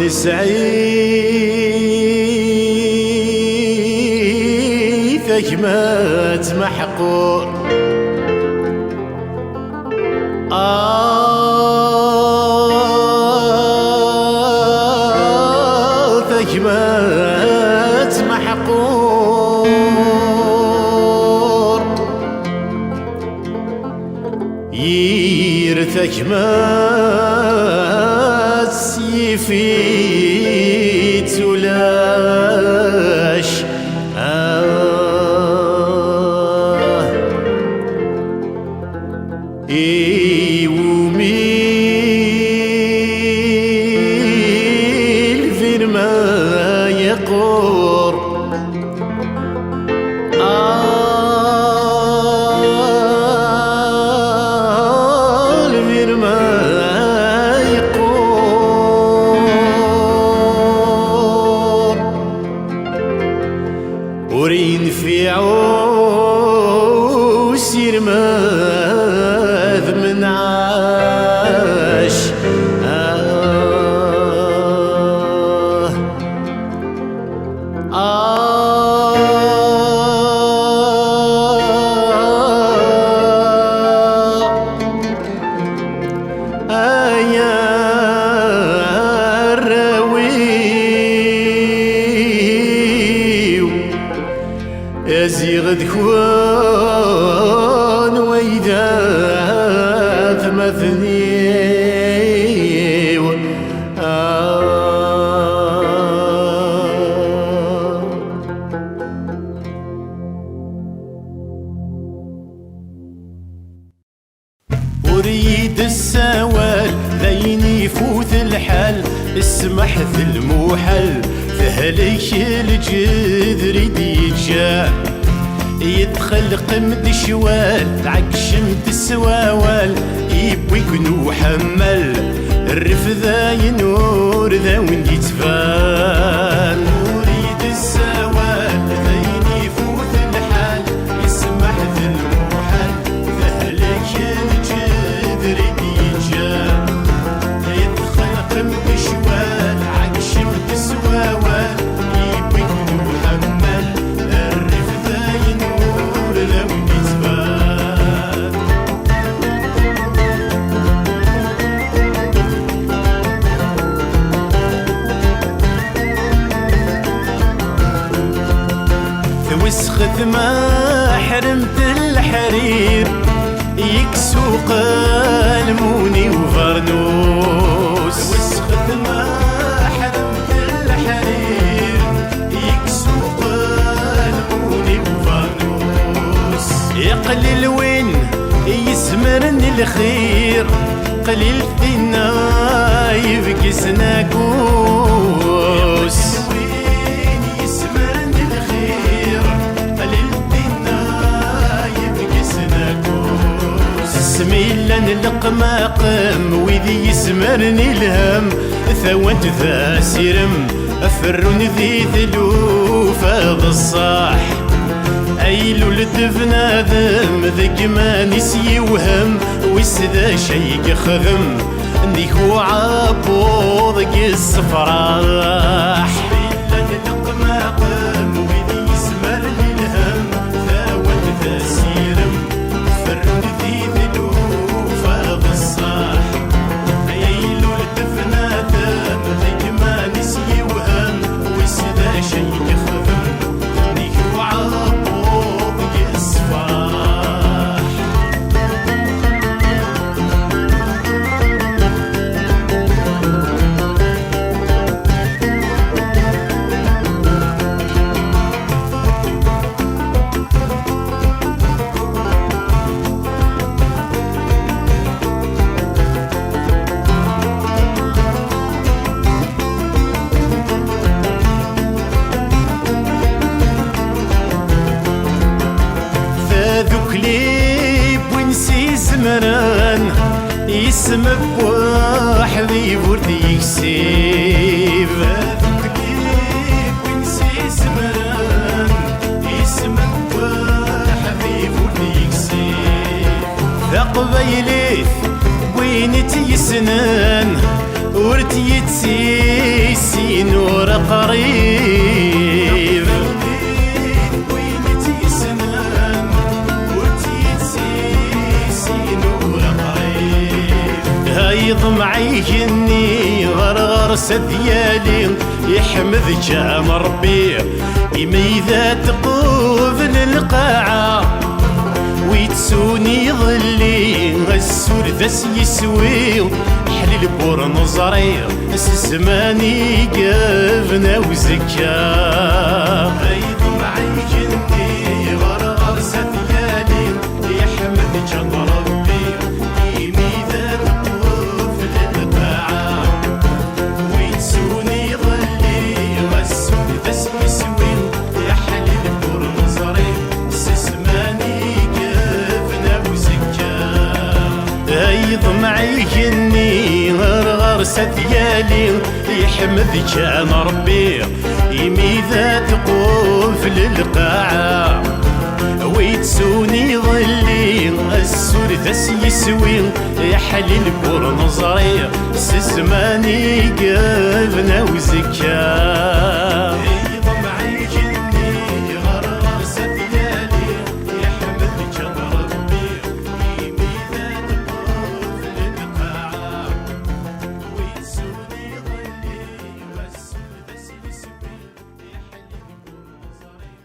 نسعي ثجمات محقور ثجمات محقور ثجمات سيفيت ولاش وميل فين ما يقور فين ما يقور ورين في عوس يرماذ من عاش يا الراوي أزيغ ذكوان وإذا ثمثني أريد السوال لين يفوت الحال اسمح ذي الموحل فهليك الجذر يتجا يدخل قمد شوال عقشمت السواوال يبويك نوحمل الرفذا ينور ذا وين يتفان أريد السوال لين يفوت الحال اسمح ذي الموحل فهليك الجذر يتجا يدخل قمد شوال عقشمت السواوال يبويك نوحمل الرفذا ينور ذا وين يتفان وسخت ما حرمت الحرير يكسو قلموني وفرنوس وسخت ما حرمت الحرير يكسو قلموني وفرنوس يقلل وين يسمرني الخير قليل فينا يبكي سناكوس سميلا القماقم وذي يسمرني الهم ثوات ذا سرم أفرون ذي ثلوف هذا الصاح أيلو لدفنا ذم ذك ما نسي وهم ويسذا شيك خذم نيكو عابوض قس فراح سميلا القماقم وذي يسمرني الهم ثوات ذا سرم أفرون ذي كليب ونسي زمران يسم بوحدي ورد يكسيب كليب ونسي زمران يسم بوحدي ورد يكسيب ذا قبيليث وين تيسنان ورد يتسيسين ورا قريب يضمعي جني غرغر ديالي يحمد جام ربي إذا تقوف للقاعة ويتسوني ظلي السور ذاس يسوي حليل بور نظري زماني قافنا وزكا يضمعي جني غرغر ديالي يحمد جام ربي يضمعي جني غرغر ديالي يحمد جام ربي إذا تقوف للقاعة ويتسوني ظلي السور ذاس يسوي يحلي البور نظري زماني قافنا وزكا يضمعي جني غرغر ديالي يحمد جام ربي إذا تقوف للقاعة ويتسوني ظلي السور ذاس يسوي يحلي البور نظري